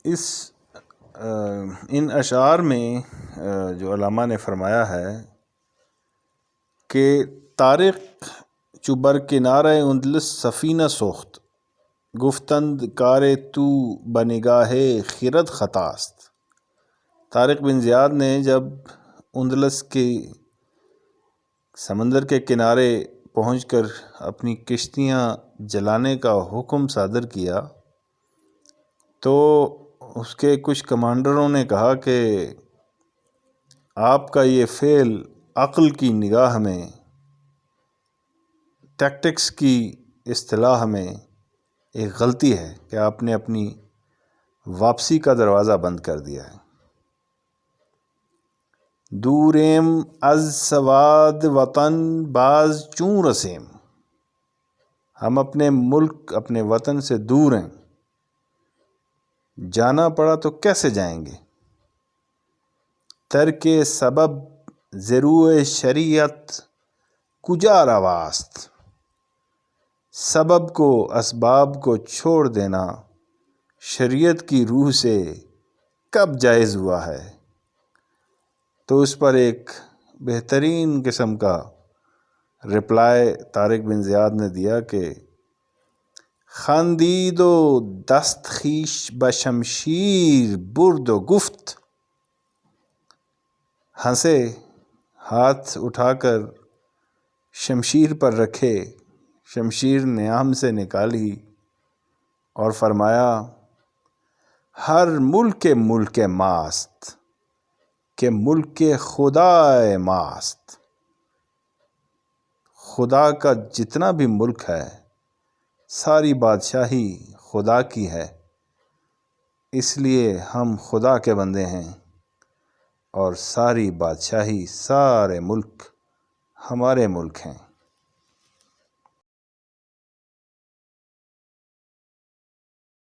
اس ان اشعار میں جو علامہ نے فرمایا ہے کہ طارق چو بر کنارہ اندلس سفینہ سوخت گفتند کار تو بنگاہ خرد خطاست۔ طارق بن زیاد نے جب اندلس کے سمندر کے کنارے پہنچ کر اپنی کشتیاں جلانے کا حکم صادر کیا تو اس کے کچھ کمانڈروں نے کہا کہ آپ کا یہ فعل عقل کی نگاہ میں، ٹیکٹکس کی اصطلاح میں ایک غلطی ہے کہ آپ نے اپنی واپسی کا دروازہ بند کر دیا ہے۔ دوریم از سواد وطن باز چون رسیم، ہم اپنے ملک اپنے وطن سے دور ہیں، جانا پڑا تو کیسے جائیں گے؟ ترک سبب ضروع شریعت کجا رواست، سبب کو اسباب کو چھوڑ دینا شریعت کی روح سے کب جائز ہوا ہے؟ تو اس پر ایک بہترین قسم کا رپلائی طارق بن زیاد نے دیا کہ خندید و دست خویش بشمشیر برد و گفت، ہنسے، ہاتھ اٹھا کر شمشیر پر رکھے، شمشیر نیام سے نکالی اور فرمایا ہر ملک ماست کہ ملک خدائے ماست، خدا کا جتنا بھی ملک ہے ساری بادشاہی خدا کی ہے، اس لیے ہم خدا کے بندے ہیں اور ساری بادشاہی سارے ملک ہمارے ملک ہیں۔